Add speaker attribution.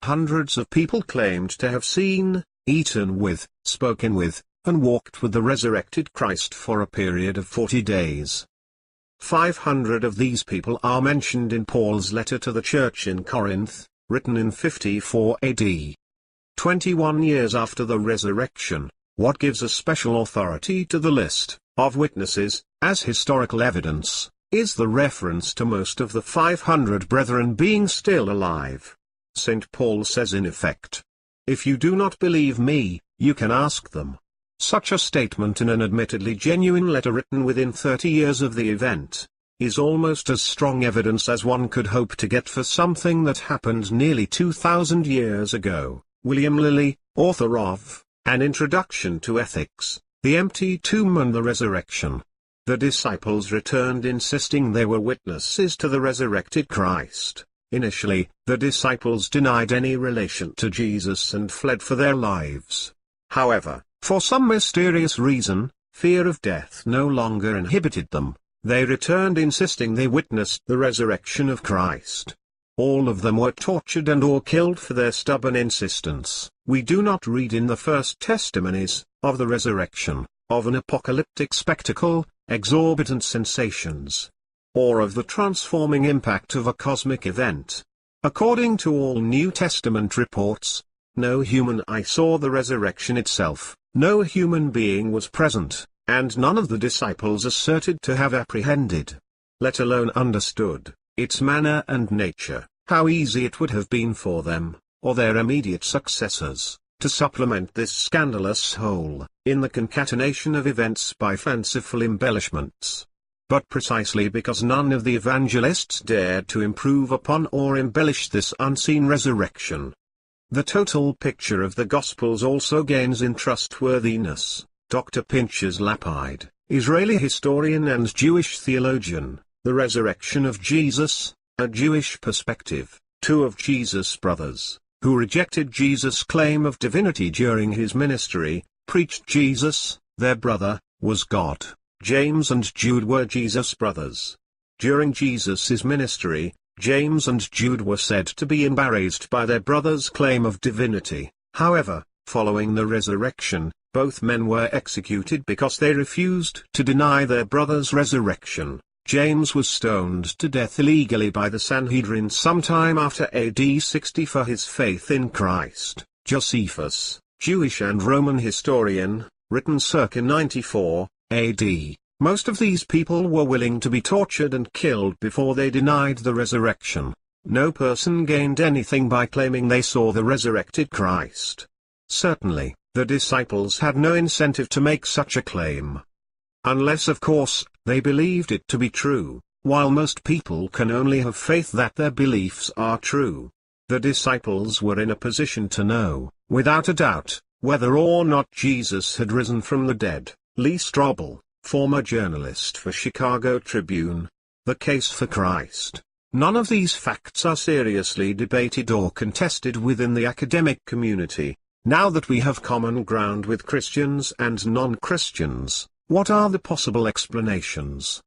Speaker 1: Hundreds of people claimed to have seen, eaten with, spoken with, and walked with the resurrected Christ for a period of 40 days. 500 of these people are mentioned in Paul's letter to the church in Corinth, written in 54 AD. 21 years after the resurrection, what gives a special authority to the list of witnesses, as historical evidence, is the reference to most of the 500 brethren being still alive. St. Paul says in effect, "If you do not believe me, you can ask them." Such a statement in an admittedly genuine letter written within 30 years of the event, is almost as strong evidence as one could hope to get for something that happened nearly 2,000 years ago. William Lilly, author of An Introduction to Ethics, The Empty Tomb and the Resurrection. The disciples returned insisting they were witnesses to the resurrected Christ. Initially, the disciples denied any relation to Jesus and fled for their lives. However, for some mysterious reason, fear of death no longer inhibited them. They returned insisting they witnessed the resurrection of Christ. All of them were tortured and or killed for their stubborn insistence. We do not read in the first testimonies of the resurrection, of an apocalyptic spectacle, exorbitant sensations, or of the transforming impact of a cosmic event. According to all New Testament reports, no human eye saw the resurrection itself, no human being was present, and none of the disciples asserted to have apprehended, let alone understood, its manner and nature. How easy it would have been for them, or their immediate successors, to supplement this scandalous hole in the concatenation of events by fanciful embellishments. But precisely because none of the evangelists dared to improve upon or embellish this unseen resurrection, the total picture of the Gospels also gains in trustworthiness. Dr. Pinchas Lapide, Israeli historian and Jewish theologian, The Resurrection of Jesus, A Jewish Perspective, two of Jesus' brothers, who rejected Jesus' claim of divinity during his ministry, preached Jesus, their brother, was God. James and Jude were Jesus' brothers. During Jesus' ministry, James and Jude were said to be embarrassed by their brother's claim of divinity. However, following the resurrection, both men were executed because they refused to deny their brother's resurrection. James was stoned to death illegally by the Sanhedrin sometime after AD 60 for his faith in Christ. Josephus, Jewish and Roman historian, written circa 94 AD. Most of these people were willing to be tortured and killed before they denied the resurrection. No person gained anything by claiming they saw the resurrected Christ. Certainly, the disciples had no incentive to make such a claim. Unless of course, they believed it to be true, while most people can only have faith that their beliefs are true. The disciples were in a position to know, without a doubt, whether or not Jesus had risen from the dead. Lee Strobel, former journalist for Chicago Tribune. The Case for Christ. None of these facts are seriously debated or contested within the academic community. Now that we have common ground with Christians and non-Christians, what are the possible explanations?